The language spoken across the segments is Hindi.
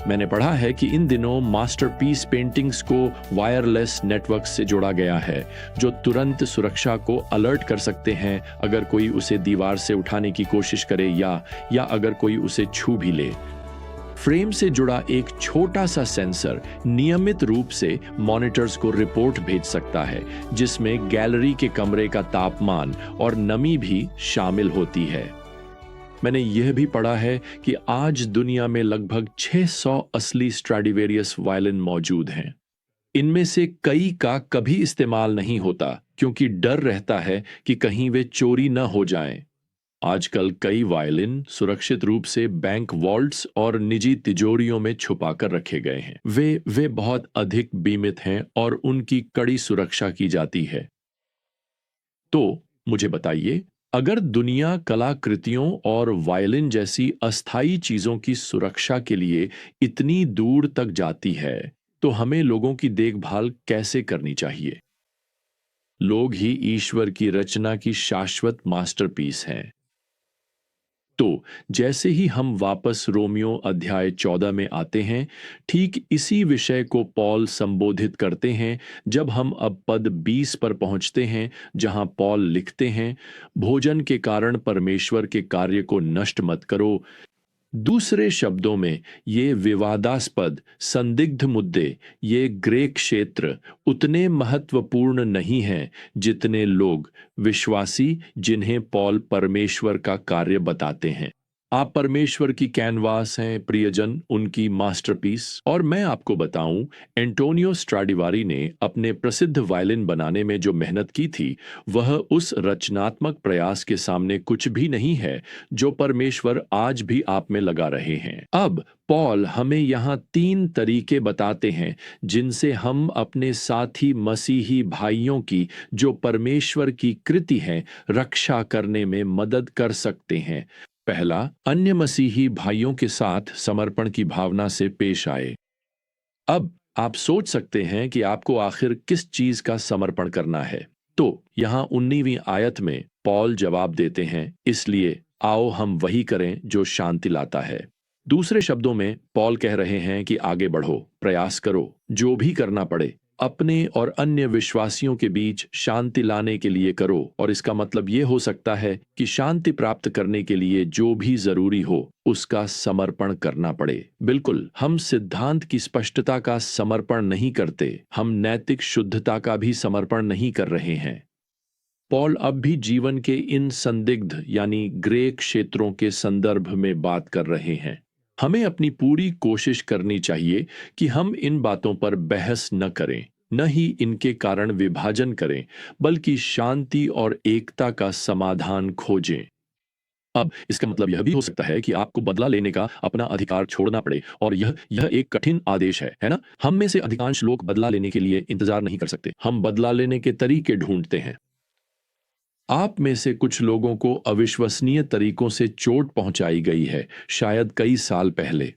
मैंने पढ़ा है कि इन दिनों मास्टरपीस पेंटिंग्स को वायरलेस नेटवर्क से जोड़ा गया है, जो तुरंत सुरक्षा को अलर्ट कर सकते हैं अगर कोई उसे दीवार से उठाने की कोशिश करे या अगर कोई उसे छू भी ले। फ्रेम से जुड़ा एक छोटा सा सेंसर नियमित रूप से मॉनिटर्स को रिपोर्ट भेज सकता है, जिसमें गैलरी के कमरे का तापमान और नमी भी शामिल होती है। मैंने यह भी पढ़ा है कि आज दुनिया में लगभग 600 असली स्ट्रैडिवेरियस वायलिन मौजूद हैं। इनमें से कई का कभी इस्तेमाल नहीं होता क्योंकि डर रहता है कि कहीं वे चोरी न हो जाएं। आजकल कई वायलिन सुरक्षित रूप से बैंक वॉल्ट्स और निजी तिजोरियों में छुपाकर रखे गए हैं। वे बहुत अधिक बीमित हैं और उनकी कड़ी सुरक्षा की जाती है। तो मुझे बताइए, अगर दुनिया कलाकृतियों और वायलिन जैसी अस्थायी चीजों की सुरक्षा के लिए इतनी दूर तक जाती है, तो हमें लोगों की देखभाल कैसे करनी चाहिए? लोग ही ईश्वर की रचना की शाश्वत मास्टरपीस हैं। तो जैसे ही हम वापस रोमियो अध्याय 14 में आते हैं, ठीक इसी विषय को पॉल संबोधित करते हैं जब हम अब पद 20 पर पहुंचते हैं, जहां पॉल लिखते हैं, भोजन के कारण परमेश्वर के कार्य को नष्ट मत करो। दूसरे शब्दों में, ये विवादास्पद संदिग्ध मुद्दे, ये ग्रे क्षेत्र उतने महत्वपूर्ण नहीं हैं जितने लोग विश्वासी जिन्हें पॉल परमेश्वर का कार्य बताते हैं। आप परमेश्वर की कैनवास हैं प्रियजन, उनकी मास्टरपीस। और मैं आपको बताऊं, एंटोनियो स्ट्राडिवारी ने अपने प्रसिद्ध वायलिन बनाने में जो मेहनत की थी, वह उस रचनात्मक प्रयास के सामने कुछ भी नहीं है जो परमेश्वर आज भी आप में लगा रहे हैं। अब पॉल हमें यहाँ 3 तरीके बताते हैं जिनसे हम अपने साथी मसीही भाइयों की, जो परमेश्वर की कृति है, रक्षा करने में मदद कर सकते हैं। पहला, अन्य मसीही भाइयों के साथ समर्पण की भावना से पेश आए। अब आप सोच सकते हैं कि आपको आखिर किस चीज का समर्पण करना है। तो यहां 19वीं आयत में पॉल जवाब देते हैं, इसलिए आओ हम वही करें जो शांति लाता है। दूसरे शब्दों में पॉल कह रहे हैं कि आगे बढ़ो, प्रयास करो, जो भी करना पड़े अपने और अन्य विश्वासियों के बीच शांति लाने के लिए करो। और इसका मतलब यह हो सकता है कि शांति प्राप्त करने के लिए जो भी जरूरी हो उसका समर्पण करना पड़े। बिल्कुल, हम सिद्धांत की स्पष्टता का समर्पण नहीं करते, हम नैतिक शुद्धता का भी समर्पण नहीं कर रहे हैं। पॉल अब भी जीवन के इन संदिग्ध यानी ग्रे क्षेत्रों के संदर्भ में बात कर रहे हैं। हमें अपनी पूरी कोशिश करनी चाहिए कि हम इन बातों पर बहस न करें, न ही इनके कारण विभाजन करें, बल्कि शांति और एकता का समाधान खोजें। अब इसका मतलब यह भी हो सकता है कि आपको बदला लेने का अपना अधिकार छोड़ना पड़े, और यह एक कठिन आदेश है ना? हम में से अधिकांश लोग बदला लेने के लिए इंतजार नहीं कर सकते, हम बदला लेने के तरीके ढूंढते हैं। आप में से कुछ लोगों को अविश्वसनीय तरीकों से चोट पहुंचाई गई है, शायद कई साल पहले।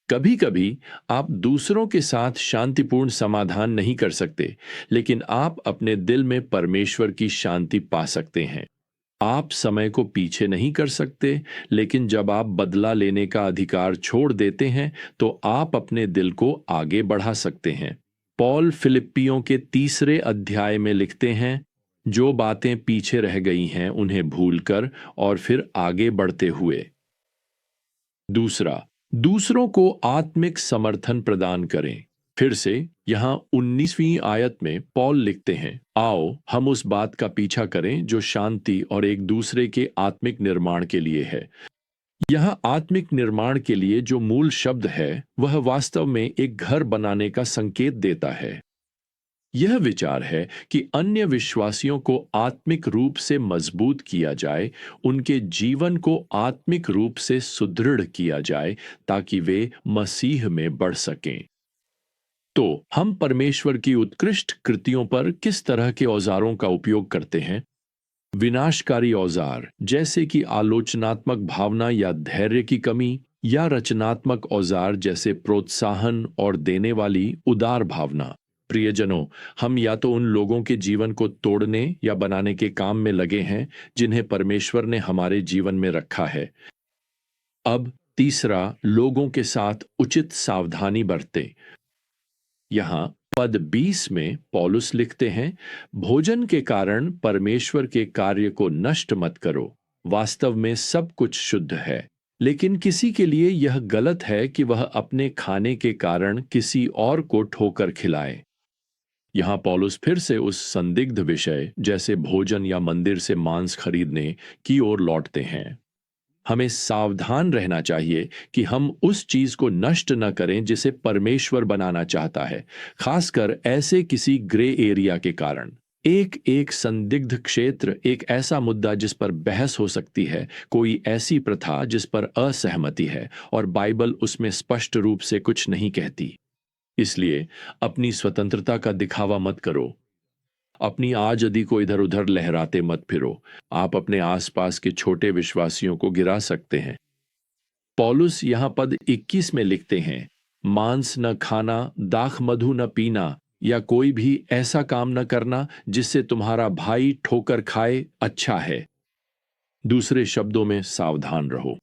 कभी कभी आप दूसरों के साथ शांतिपूर्ण समाधान नहीं कर सकते, लेकिन आप अपने दिल में परमेश्वर की शांति पा सकते हैं। आप समय को पीछे नहीं कर सकते, लेकिन जब आप बदला लेने का अधिकार छोड़ देते हैं, तो आप अपने दिल को आगे बढ़ा सकते हैं। पॉल फिलिप्पियों के 3 अध्याय में लिखते हैं, जो बातें पीछे रह गई हैं उन्हें भूलकर और फिर आगे बढ़ते हुए। दूसरा, दूसरों को आत्मिक समर्थन प्रदान करें। फिर से यहां 19वीं आयत में पॉल लिखते हैं, आओ हम उस बात का पीछा करें जो शांति और एक दूसरे के आत्मिक निर्माण के लिए है। यह आत्मिक निर्माण के लिए जो मूल शब्द है, वह वास्तव में एक घर बनाने का संकेत देता है। यह विचार है कि अन्य विश्वासियों को आत्मिक रूप से मजबूत किया जाए, उनके जीवन को आत्मिक रूप से सुदृढ़ किया जाए, ताकि वे मसीह में बढ़ सकें। तो हम परमेश्वर की उत्कृष्ट कृतियों पर किस तरह के औजारों का उपयोग करते हैं? विनाशकारी औजार, जैसे कि आलोचनात्मक भावना या धैर्य की कमी, या रचनात्मक औजार जैसे प्रोत्साहन और देने वाली उदार भावना। प्रियजनों, हम या तो उन लोगों के जीवन को तोड़ने या बनाने के काम में लगे हैं जिन्हें परमेश्वर ने हमारे जीवन में रखा है। अब तीसरा, लोगों के साथ उचित सावधानी बरतें। यहाँ पद 20 में पौलुस लिखते हैं, भोजन के कारण परमेश्वर के कार्य को नष्ट मत करो। वास्तव में सब कुछ शुद्ध है, लेकिन किसी के लिए यह गलत है कि वह अपने खाने के कारण किसी और को ठोकर खिलाए। यहाँ पौलुस फिर से उस संदिग्ध विषय जैसे भोजन या मंदिर से मांस खरीदने की ओर लौटते हैं। हमें सावधान रहना चाहिए कि हम उस चीज को नष्ट न करें जिसे परमेश्वर बनाना चाहता है, खासकर ऐसे किसी ग्रे एरिया के कारण। एक एक संदिग्ध क्षेत्र एक ऐसा मुद्दा जिस पर बहस हो सकती है, कोई ऐसी प्रथा जिस पर असहमति है और बाइबल उसमें स्पष्ट रूप से कुछ नहीं कहती। इसलिए अपनी स्वतंत्रता का दिखावा मत करो, अपनी आजादी को इधर उधर लहराते मत फिरो। आप अपने आसपास के छोटे विश्वासियों को गिरा सकते हैं। पौलुस यहां पद 21 में लिखते हैं, मांस न खाना, दाख मधु न पीना या कोई भी ऐसा काम न करना जिससे तुम्हारा भाई ठोकर खाए अच्छा है। दूसरे शब्दों में, सावधान रहो।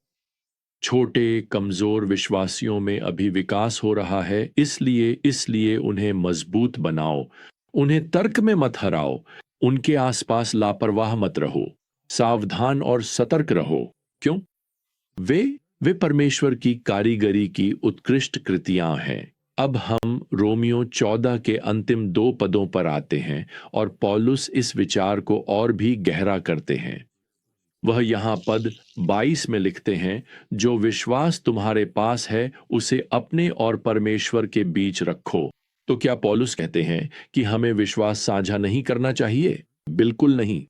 छोटे कमजोर विश्वासियों में अभी विकास हो रहा है, इसलिए उन्हें मजबूत बनाओ। उन्हें तर्क में मत हराओ। उनके आसपास लापरवाह मत रहो। सावधान और सतर्क रहो। क्यों? वे परमेश्वर की कारीगरी की उत्कृष्ट कृतियां हैं। अब हम रोमियो 14 के अंतिम 2 पदों पर आते हैं और पौलुस इस विचार को और भी गहरा करते हैं। वह यहाँ पद 22 में लिखते हैं, जो विश्वास तुम्हारे पास है उसे अपने और परमेश्वर के बीच रखो। तो क्या पौलुस कहते हैं कि हमें विश्वास साझा नहीं करना चाहिए? बिल्कुल नहीं।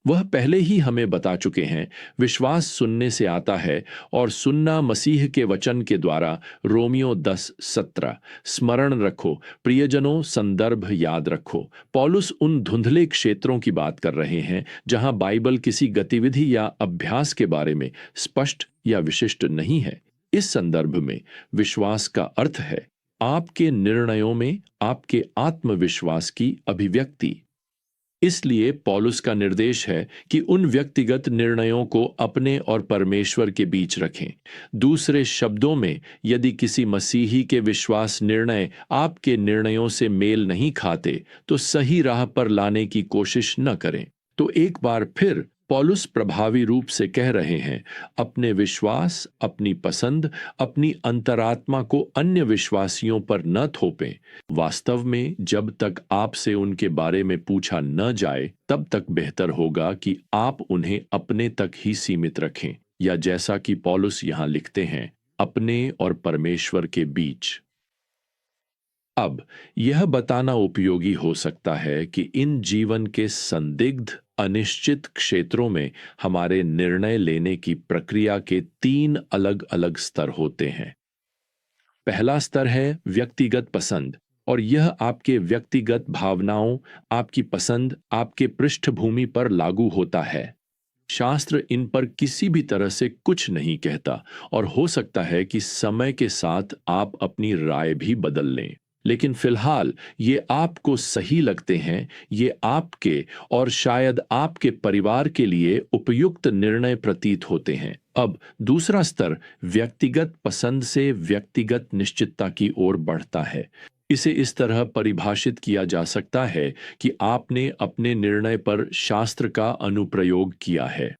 वह पहले ही हमें बता चुके हैं, विश्वास सुनने से आता है और सुनना मसीह के वचन के द्वारा। रोमियो 10:17। स्मरण रखो प्रियजनों, संदर्भ याद रखो। पौलुस उन धुंधले क्षेत्रों की बात कर रहे हैं जहां बाइबल किसी गतिविधि या अभ्यास के बारे में स्पष्ट या विशिष्ट नहीं है। इस संदर्भ में विश्वास का अर्थ है आपके निर्णयों में आपके आत्मविश्वास की अभिव्यक्ति। इसलिए पौलुस का निर्देश है कि उन व्यक्तिगत निर्णयों को अपने और परमेश्वर के बीच रखें। दूसरे शब्दों में, यदि किसी मसीही के विश्वास निर्णय आपके निर्णयों से मेल नहीं खाते, तो सही राह पर लाने की कोशिश न करें। तो एक बार फिर पौलुस प्रभावी रूप से कह रहे हैं, अपने विश्वास, अपनी पसंद, अपनी अंतरात्मा को अन्य विश्वासियों पर न थोपें। वास्तव में जब तक आपसे उनके बारे में पूछा न जाए, तब तक बेहतर होगा कि आप उन्हें अपने तक ही सीमित रखें, या जैसा कि पौलुस यहां लिखते हैं, अपने और परमेश्वर के बीच। अब यह बताना उपयोगी हो सकता है कि इन जीवन के संदिग्ध अनिश्चित क्षेत्रों में हमारे निर्णय लेने की प्रक्रिया के 3 अलग-अलग स्तर होते हैं। पहला स्तर है व्यक्तिगत पसंद, और यह आपके व्यक्तिगत भावनाओं, आपकी पसंद, आपके पृष्ठभूमि पर लागू होता है। शास्त्र इन पर किसी भी तरह से कुछ नहीं कहता, और हो सकता है कि समय के साथ आप अपनी राय भी बदल लें। लेकिन फिलहाल ये आपको सही लगते हैं, ये आपके और शायद आपके परिवार के लिए उपयुक्त निर्णय प्रतीत होते हैं। अब दूसरा स्तर व्यक्तिगत पसंद से व्यक्तिगत निश्चितता की ओर बढ़ता है। इसे इस तरह परिभाषित किया जा सकता है कि आपने अपने निर्णय पर शास्त्र का अनुप्रयोग किया है।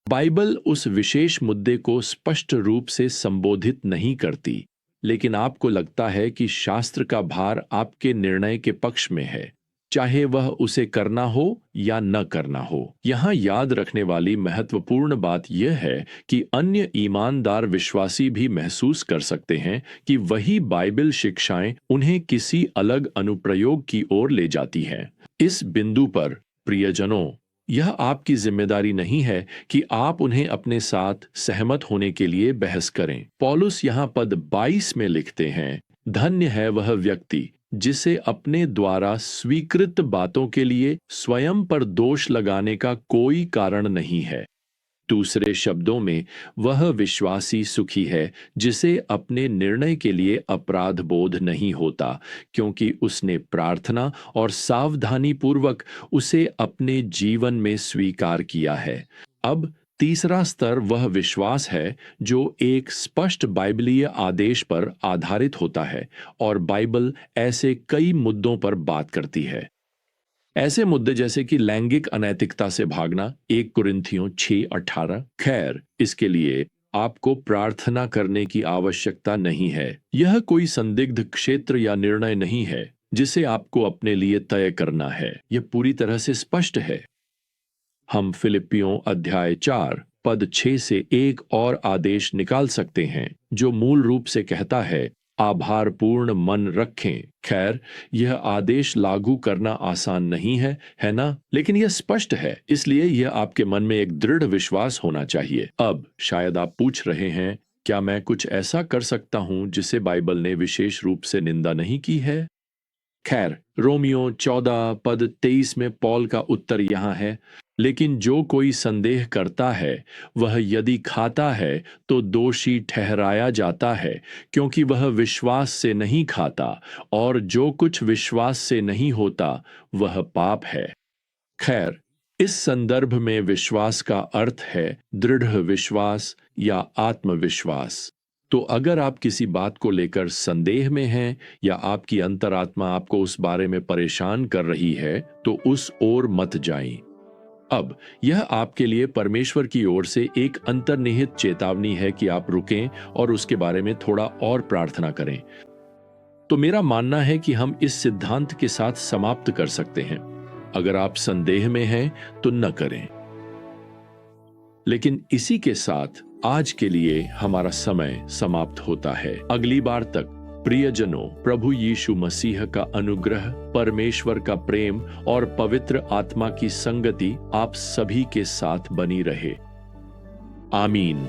बाइबल उस विशेष मुद्दे को स्पष्ट रूप से संबोधित नहीं करती, लेकिन आपको लगता है कि शास्त्र का भार आपके निर्णय के पक्ष में है, चाहे वह उसे करना हो या न करना हो। यहाँ याद रखने वाली महत्वपूर्ण बात यह है कि अन्य ईमानदार विश्वासी भी महसूस कर सकते हैं कि वही बाइबल शिक्षाएं उन्हें किसी अलग अनुप्रयोग की ओर ले जाती हैं। इस बिंदु पर, प्रियजनों, यह आपकी जिम्मेदारी नहीं है कि आप उन्हें अपने साथ सहमत होने के लिए बहस करें। पौलुस यहाँ पद 22 में लिखते हैं, धन्य है वह व्यक्ति जिसे अपने द्वारा स्वीकृत बातों के लिए स्वयं पर दोष लगाने का कोई कारण नहीं है। दूसरे शब्दों में, वह विश्वासी सुखी है जिसे अपने निर्णय के लिए अपराध बोध नहीं होता, क्योंकि उसने प्रार्थना और सावधानी पूर्वक उसे अपने जीवन में स्वीकार किया है। अब तीसरा स्तर वह विश्वास है जो एक स्पष्ट बाइबलीय आदेश पर आधारित होता है और बाइबल ऐसे कई मुद्दों पर बात करती है। ऐसे मुद्दे जैसे कि लैंगिक अनैतिकता से भागना, 1 कुरिन्थियों 6:18। खैर, इसके लिए आपको प्रार्थना करने की आवश्यकता नहीं है। यह कोई संदिग्ध क्षेत्र या निर्णय नहीं है जिसे आपको अपने लिए तय करना है। यह पूरी तरह से स्पष्ट है। हम फिलिपियों अध्याय 4 पद 6 से एक और आदेश निकाल सकते हैं जो मूल रूप से कहता है, आभार पूर्ण मन रखें। खैर, यह आदेश लागू करना आसान नहीं है, है ना? लेकिन यह स्पष्ट है, इसलिए यह आपके मन में एक दृढ़ विश्वास होना चाहिए। अब शायद आप पूछ रहे हैं, क्या मैं कुछ ऐसा कर सकता हूं जिसे बाइबल ने विशेष रूप से निंदा नहीं की है? खैर, रोमियो 14 पद 23 में पौल का उत्तर यहाँ है, लेकिन जो कोई संदेह करता है वह यदि खाता है तो दोषी ठहराया जाता है, क्योंकि वह विश्वास से नहीं खाता, और जो कुछ विश्वास से नहीं होता वह पाप है। खैर, इस संदर्भ में विश्वास का अर्थ है दृढ़ विश्वास या आत्मविश्वास। तो अगर आप किसी बात को लेकर संदेह में हैं या आपकी अंतरात्मा आपको उस बारे में परेशान कर रही है, तो उस ओर मत जाएं। अब यह आपके लिए परमेश्वर की ओर से एक अंतर्निहित चेतावनी है कि आप रुकें और उसके बारे में थोड़ा और प्रार्थना करें। तो मेरा मानना है कि हम इस सिद्धांत के साथ समाप्त कर सकते हैं, अगर आप संदेह में हैं तो न करें। लेकिन इसी के साथ आज के लिए हमारा समय समाप्त होता है। अगली बार तक प्रियजनों, प्रभु यीशु मसीह का अनुग्रह, परमेश्वर का प्रेम और पवित्र आत्मा की संगति आप सभी के साथ बनी रहे। आमीन।